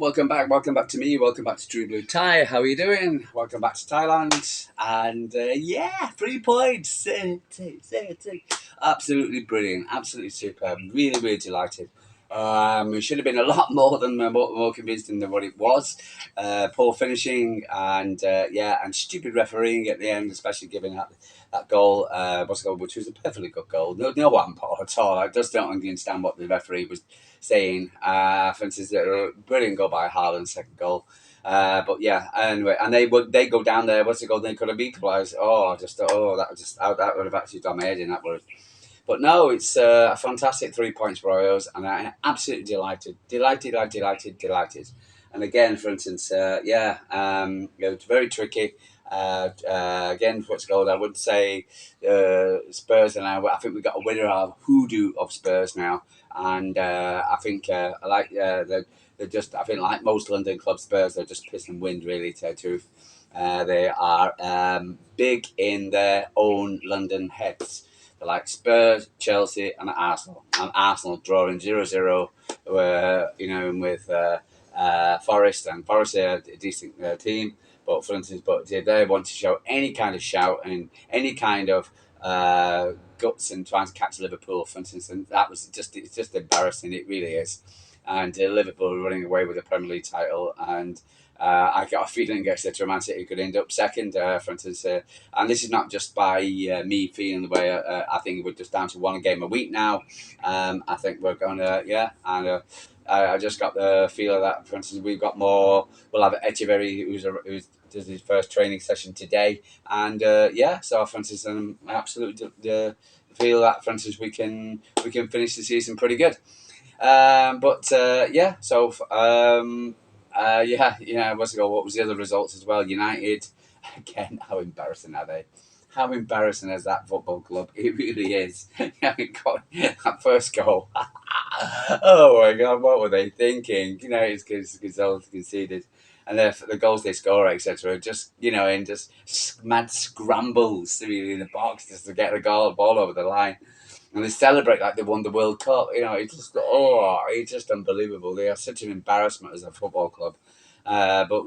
welcome back to me, welcome back to True Blue Thai. How are you doing? Welcome back to Thailand. And yeah, 3 points. Absolutely brilliant, absolutely superb. Really, really delighted. It should have been a lot more than more convincing than what it was. Poor finishing and yeah, and stupid refereeing at the end, especially giving that goal. What's the goal? Which was a perfectly good goal. No one at all. I just don't understand what the referee was saying. For instance, a brilliant goal by Haaland, second goal. But yeah, anyway, and they go down there. What's the goal? They could have equalised. That would have actually done my head in. That would. But no, it's a fantastic 3 points for Oreos, and I'm absolutely delighted. And again, for instance, it's very tricky. Again, what's called, I would say Spurs, and I think we got a winner of hoodoo of Spurs now, and I think I like they're just, I think, like most London club, Spurs, they're just piss and wind, really, to tell the truth. They are big in their own London heads. They're like Spurs, Chelsea, and Arsenal. And Arsenal drawing 0-0, with Forest, and Forest are a decent team. But for instance, they want to show any kind of shout and any kind of guts and trying to catch Liverpool, for instance, and it's just embarrassing. It really is. And Liverpool are running away with the Premier League title, and I got a feeling, etc. Man City could end up second, for instance. And this is not just by me feeling the way I think we're just down to one game a week now. I think we're going to, and I just got the feel that, for instance, we'll have Echeverry, who's does his first training session today. And so, for instance, I absolutely feel that, for instance, we can finish the season pretty good. What's it called? What was the other results as well? United, again, how embarrassing are they? How embarrassing is that football club? It really is. That first goal. Oh my God, what were they thinking? It's because conceded. And the goals they score, etc., just, in just mad scrambles really in the box just to get the ball over the line. And they celebrate like they won the World Cup. It's just unbelievable. They are such an embarrassment as a football club. But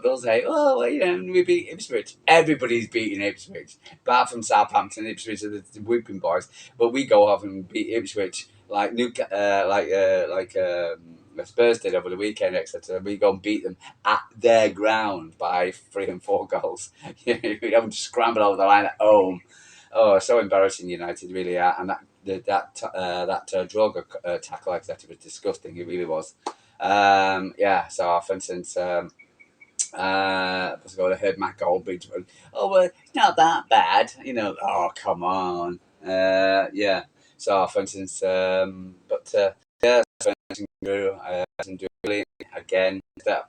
they'll say, we beat Ipswich. Everybody's beating Ipswich, apart from Southampton. Ipswich are the whooping boys, but we go off and beat Ipswich like the Spurs did over the weekend, etc. We go and beat them at their ground by 3 and 4 goals. We don't scramble over the line at home. Oh, so embarrassing, United really are, and that Droga tackle, etc., was disgusting. It really was. So for instance, I heard Matt Goldbridge. It's not that bad, Oh, come on, So for instance, again, that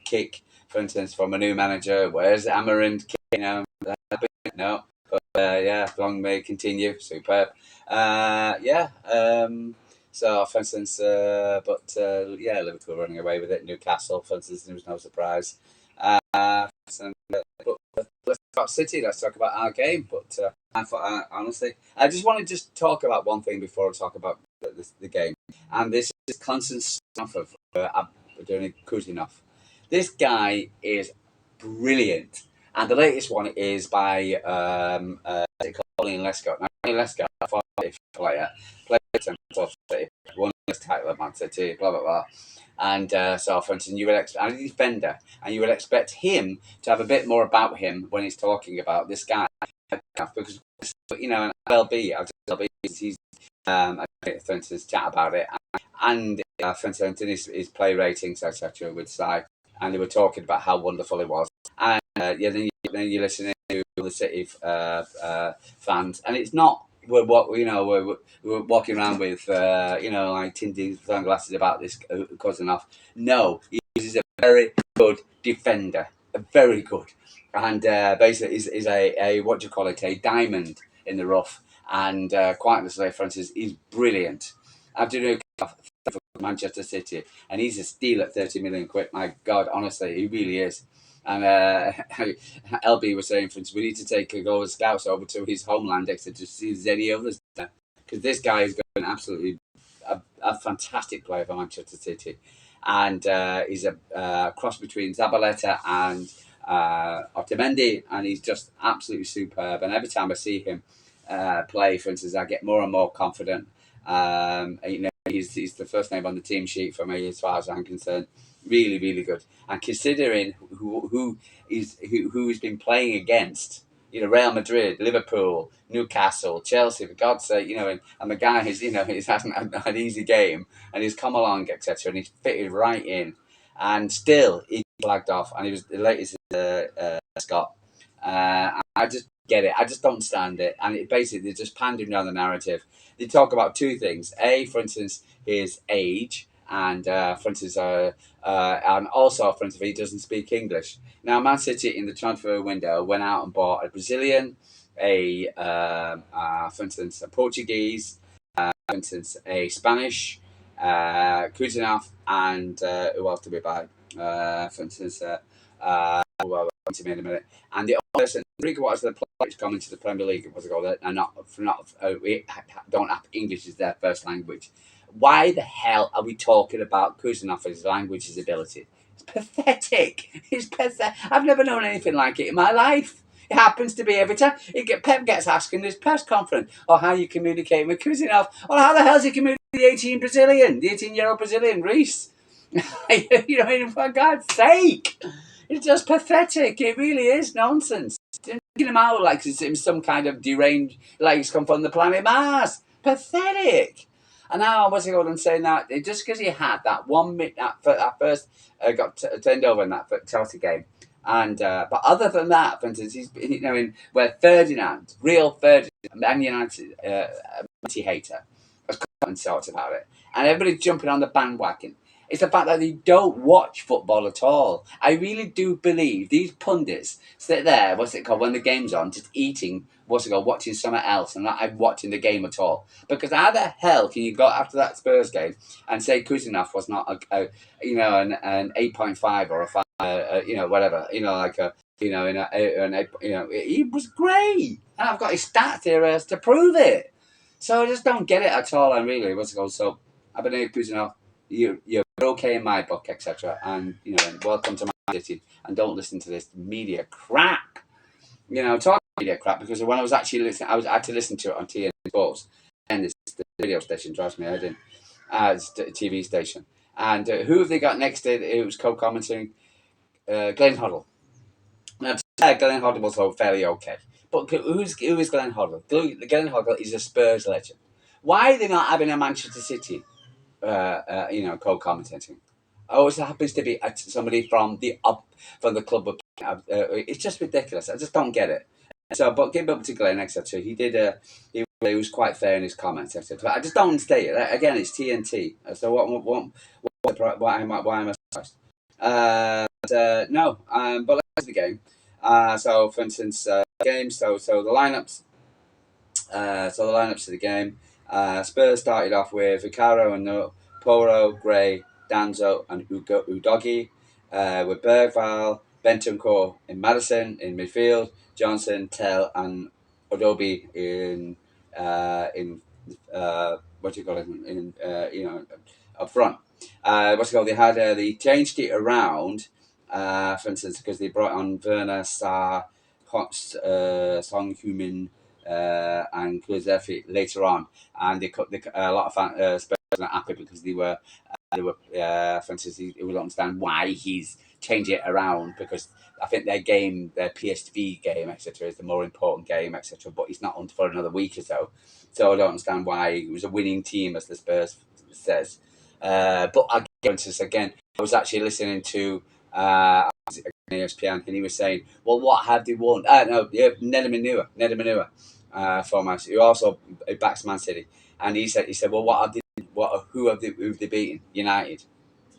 kick, for instance, from a new manager. Where's Amarin? No. Long may it continue. Superb. So, for instance, Liverpool running away with it. Newcastle, for instance, there was no surprise. But let's talk City. Let's talk about our game. But honestly, I just want to talk about one thing before I talk about the game. And this is constant stuff of doing Khusanov. This guy is brilliant. And the latest one is by Erlin Lescott. Now, Erlin Lescott, a former player, played won this title at Man City, blah, blah, blah. And for instance, you would expect, a defender, and you would expect him to have a bit more about him when he's talking about this guy. Because, he's, for instance, chat about it. And for instance, in his play ratings, etc., with Sky, and they were talking about how wonderful it was. And then you're listening to the City fans, and it's not we're walking around with like tinted sunglasses about this Khusanov. No, he's a very good defender, very good, and basically is a what do you call it, a diamond in the rough, and quite honestly, for instance, he's brilliant. After doing for Manchester City, and he's a steal at 30 million quid. My God, honestly, he really is. And LB was saying, for instance, we need to take a go of scouts over to his homeland to see if there's any others there. Because this guy is going absolutely a fantastic player for Manchester City. and he's a cross between Zabaleta and Otamendi, and he's just absolutely superb. And every time I see him play, for instance, I get more and more confident. He's the first name on the team sheet for me, as far as I'm concerned. Really, really good. And considering who he's been playing against, Real Madrid, Liverpool, Newcastle, Chelsea, for God's sake, and the guy he's hasn't had an easy game, and he's come along, etc., and he's fitted right in, and still he flagged off, and he was the latest Scott. I just get it. I just don't stand it, and it basically they're just pandering down the narrative. They talk about two things: a, for instance, his age, and for instance, and also, for instance, he doesn't speak English. Now, Man City in the transfer window went out and bought a Brazilian, for instance, a Portuguese, for instance, a Spanish, Khusanov, and who else did we buy? For instance, well, to me in a minute. And the other person, three quarters of the players coming to the Premier League, what's it called? And don't have English as their first language. Why the hell are we talking about Khusanov his language, his ability? It's pathetic. It's pathetic. I've never known anything like it in my life. It happens to be every time Pep gets asked in his press conference, or how you communicate with Khusanov, or how the hell's he communicating with the 18-year-old Brazilian, Reese? For God's sake. It's just pathetic. It really is nonsense. Making him out like he's some kind of deranged, like he's come from the planet Mars. Pathetic. And now, what's he called? I'm saying that just because he had that 1 minute, that first got turned over in that Chelsea game, and but other than that, for instance, he's where Ferdinand, real Ferdinand, Man United anti-hater, has come and talked about it, and everybody's jumping on the bandwagon. It's the fact that they don't watch football at all. I really do believe these pundits sit there, when the game's on, just eating, watching something else and not watching the game at all. Because how the hell can you go after that Spurs game and say Khusanov was not an 8.5 or a 5, whatever, he was great. And I've got his stats here to prove it. So I just don't get it at all. And really, so I've been Khusanov. You're okay in my book, etc. And welcome to my city. And don't listen to this media crap. Talk media crap, because when I was actually listening, I had to listen to it on TNT Sports, and the radio station drives me head in. It's a TV station. And who have they got next to it? Who was co-commenting? Glenn Hoddle. Now, Glenn Hoddle was fairly okay, but who is Glenn Hoddle? Glenn Hoddle is a Spurs legend. Why are they not having a Manchester City? Co-commentating. Always happens to be somebody from the club. It's just ridiculous. I just don't get it. So, but give up to Glenn, etc. He did. He was quite fair in his comments, etc. But I just don't understand it. Again, it's TNT. So why am I surprised? No. But let's the game. So, for instance, games. So the lineups. So the lineups of the game. Spurs started off with Vicaro and Poro, Gray, Danzo, and Udogi, with Bergval, Bentancur in Madison in midfield, Johnson, Tell, and Odobi in what do you call it? Up front. They changed it around. For instance, because they brought on Werner, Sarr, Song Heung-min, and Kulusevski later on, and they cut a lot of Spurs were not happy because they were for instance, he would understand why he's changing it around, because I think their PSV game, etc., is the more important game, etc. But he's not on for another week or so, so I don't understand why it was a winning team, as the Spurs says. But again, I was actually listening to ESPN, and he was saying, "Well, what have they won?" Neda Manua, from us, who also backs Man City, and he said, "Well, who have they beaten? United,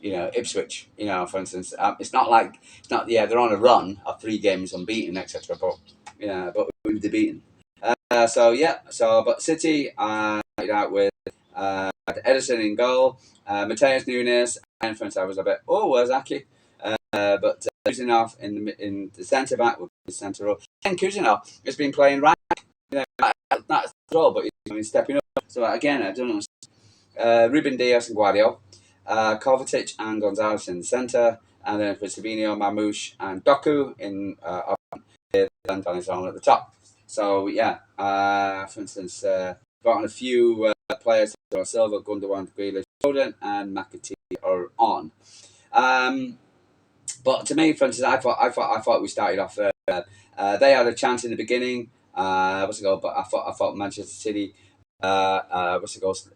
Ipswich, for instance. They're on a run of 3 games unbeaten, etc. But who have they beaten? But City out with Edison in goal, Mateus Nunes, and for instance, I was a bit, where's Aki? But Khusanov in the centre back with the centre row, and Khusanov has been playing right. That's the role, but he's stepping up. So again, I don't know. Ruben Diaz and Guardiola. Kovacic and Gonzalez in the centre, and then for Savino, Mamouche, and Doku in and on his own at the top. So yeah, for instance, brought on a few players: Silva, Gundogan, Grealish, Foden, and McAtee are on. But to me, for instance, I thought we started off. They had a chance in the beginning. What's it called? But I thought Manchester City. What's it called?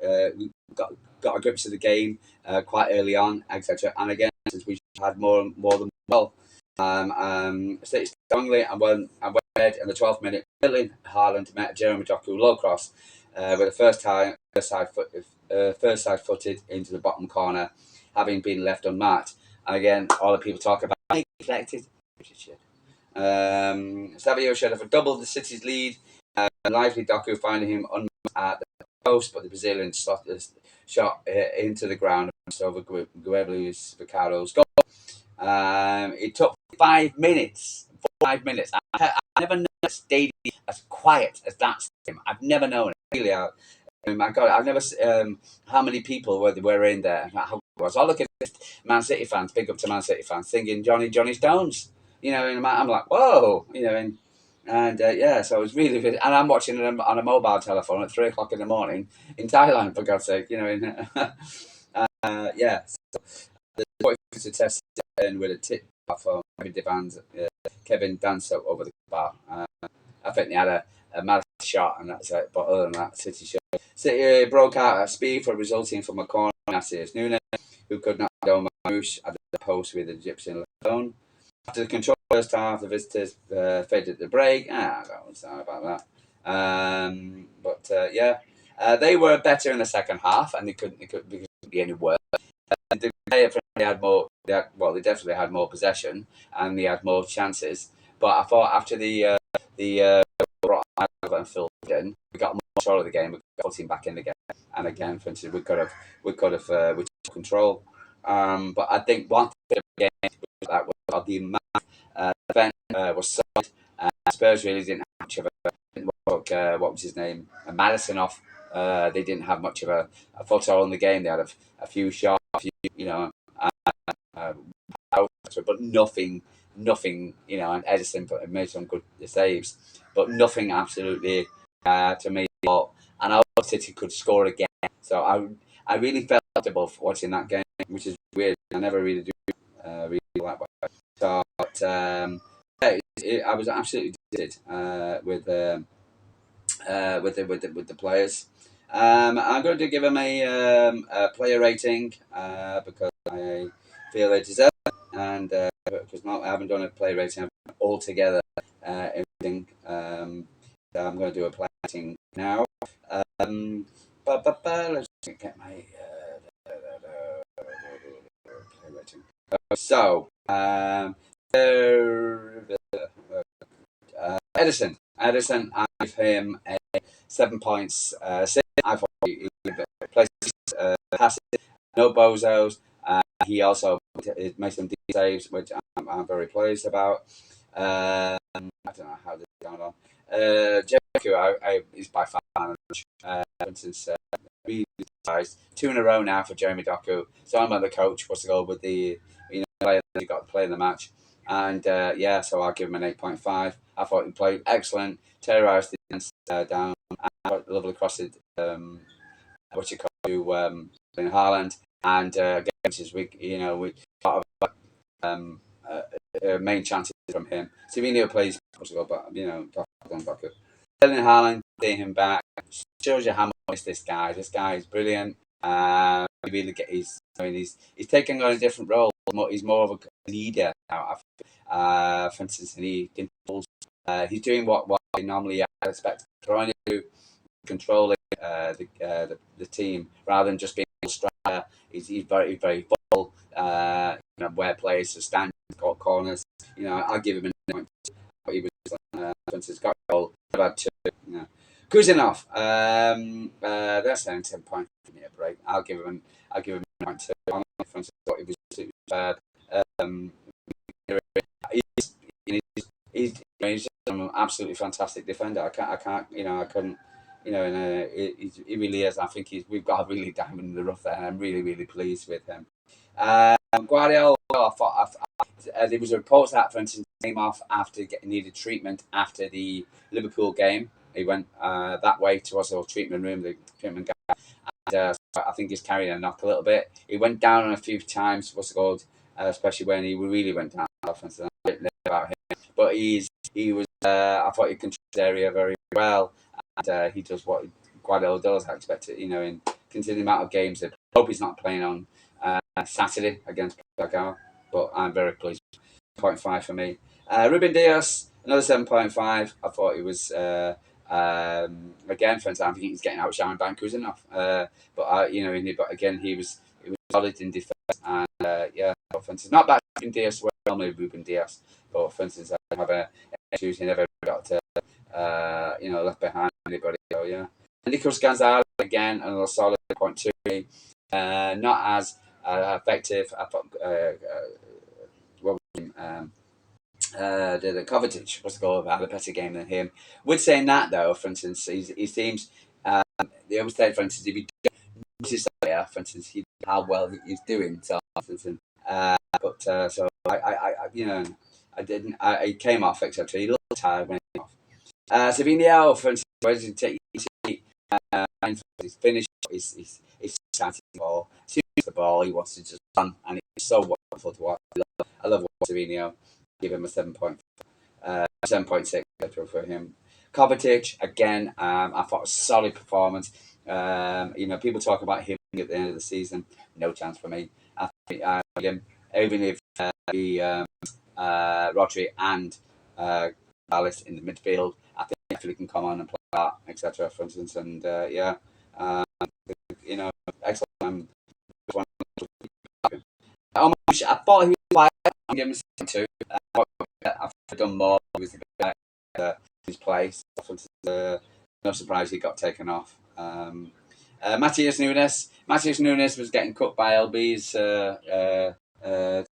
Got a grip of the game quite early on, etc. And again, since we had more than well. City strongly and went ahead in the 12th minute. Erlin Haaland met Jeremy Doku low cross with the first side footed into the bottom corner, having been left unmarked. And again, all the people talk about neglected. Savio should have doubled the City's lead. Lively Doku finding him unmarked at the post, but the Brazilian shot into the ground over Guedes Ricardo's goal. It took 5 minutes. 5 minutes. I never known a stadium as quiet as that stadium. I've never known it. Really, my God, I've never. How many people were in there? How it was. I look at Man City fans, big up to Man City fans, thinking Johnny Stones. And I'm like, whoa, and yeah, so it was really, really, and I'm watching it on a mobile telephone at 3 o'clock in the morning in Thailand, for God's sake, yeah. So the 40 test and with a tip from Kevin Danso over the bar. I think they had a mad shot, and that's it. But other than that, City broke out at speed for resulting from a corner. Nasius Nunes, who could not go Mamouche at the post with the Egyptian alone. After the control first half, the visitors faded the break. I don't know about that. But yeah, they were better in the second half, and they couldn't be any worse. They had more. They definitely had more possession, and they had more chances. But I thought after the and Phil in, we got more control of the game. We got 14 back in the game, and again, for instance, we could have we took control. But I think one thing of the game that was the event was solid. Spurs really didn't have much of a what was his name, Madison off. They didn't have much of a foothold in the game. They had a few shots, but nothing. And Edison made some good saves, but nothing absolutely to me. And I hope City could score again. So I really felt comfortable watching that game, which is weird. I never really do really like that. So, but, I was absolutely delighted with the players. I'm going to give them a player rating because I feel they deserve it, and because I haven't done a player rating altogether. Everything. So I'm going to do a player rating now. Let's get my player rating. So, Edison, I give him a 7.6. I thought he plays passes, no bozos. He also made some deep saves, which I'm very pleased about. I don't know how this is going on. Jericho, he's by far for instance, really surprised. 2 in a row now for Jeremy Doku. So I'm on the coach. What's the goal with the player that he got to play in the match? And yeah, so I'll give him an 8.5. I thought he played excellent, terrorised the defence down, and lovely crossed what you call in Haaland, and against we got main chances from him. Savino plays Portugal, but Doku. Erlin Haaland, getting him back, shows you how much this guy. This guy is brilliant. He really he's taking on a different role. He's more of a leader now. For instance, he's doing what I normally expect, trying to control the team rather than just being a striker. He's very very full. Where players to stand corners. I'll give him a point. He was for instance got a goal about 2. Khusanov, that's saying 10 points. Give me a break. I'll give him a point 2. For instance, thought he was superb. He's just an absolutely fantastic defender. I couldn't, and he really is. I think we've got a really diamond in the rough there, and I'm really, really pleased with him. Guardiola, there was reports that, for instance, came off after getting needed treatment after the Liverpool game. He went that way to us, the treatment room, the treatment guy. And, so I think he's carrying a knock a little bit. He went down a few times, what's it called, especially when he really went down. I didn't know about him, but he was. I thought he controlled the area very well, and he does what Guardiola does. I expect it, in considering the amount of games. I hope he's not playing on Saturday against Doku, but I'm very pleased. 7.5 for me. Ruben Diaz, another 7.5. I thought he was again, for example, I think he's getting outshined by Khusanov. But again, he was solid in defence, and for instance, not bad Ruben Diaz. Well, normally Ruben Diaz, but for instance, I have a issues. He never got to left behind anybody. So yeah, Nicolas Gonzalez again, another solid 0.2. Not as effective. I thought. What was him? The Kovacic was had a better game than him. With saying that, though, for instance, he seems they always say, for instance, if you don't notice that player, for instance, how well he's doing. So, for instance, so I didn't. I came off, etc. He looked tired when he came off. Savinio, for instance, where does he take? He's finished. He's chanting the ball. As soon as the ball, he wants to just run, and it's so wonderful to watch. I love Savinio. Give him a 7.6 for him. Kovacic again. I thought a solid performance. People talk about him at the end of the season. No chance for me. I think even if Rodri and Alice in the midfield, I think actually can come on and play that, etc. For instance, and excellent. I thought he was quiet. I'm giving him 2. I've done more with his place. No surprise he got taken off. Matheus Nunes was getting cut by LB's stat. I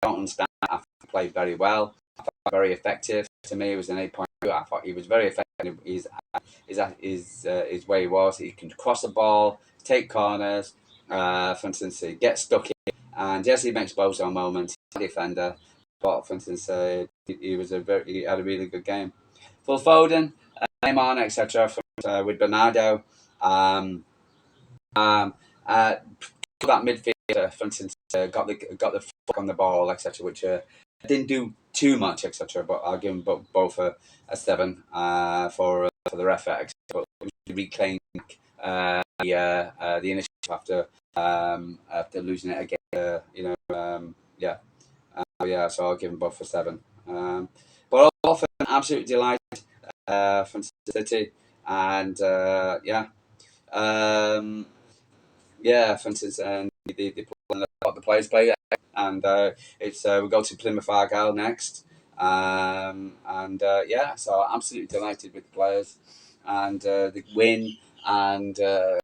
don't understand. I thought he played very well. I thought very effective. To me, it was an 8.2. I thought he was very effective. His way he was. He can cross the ball, take corners. For instance, he gets stuck in. And yes, he makes bozo moments. He's a defender. But for instance, he had a really good game. Phil Foden, Neymar, etc. With Bernardo, that midfielder, for instance, got the fuck on the ball, etc. Which didn't do too much, etc. But I'll give them both a 7 for the effort. But reclaiming the initiative after losing it again. So I'll give them both a 7. But often absolutely delighted from City, and for instance, and the players play, and it's we go to Plymouth Argyle next, so absolutely delighted with the players and the win, and in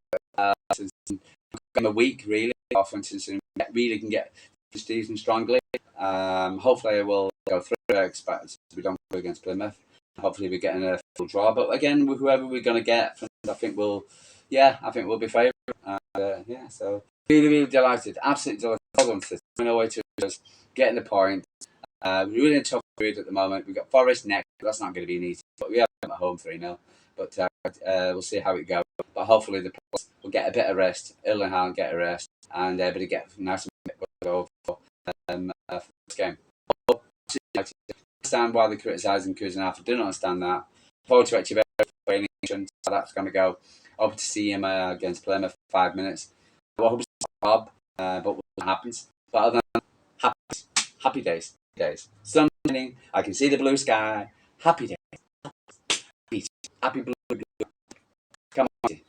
a week really, for instance, really can get the season strongly. Hopefully we'll go through. I expect we don't go against Plymouth. Hopefully we're getting a full draw. But again, with whoever we're going to get, I think we'll be favourite. So really, really delighted. Absolutely delighted. Well done, sis. Coming away to just getting the point. We're really in a tough period at the moment. We've got Forest next. That's not going to be an easy. But we have them at home 3-0. But we'll see how it goes. But hopefully the players will get a bit of rest. Erlin will get a rest, and everybody get nice and go for this game. I understand why they're criticising Khusanov. I don't understand that. Forward to actually so that's going to go. Hope to see him against Plymouth for 5 minutes. I hope it's Bob, but what happens? But other than that, happy days. Sun shining. I can see the blue sky. Happy days. Happy blue. Come on.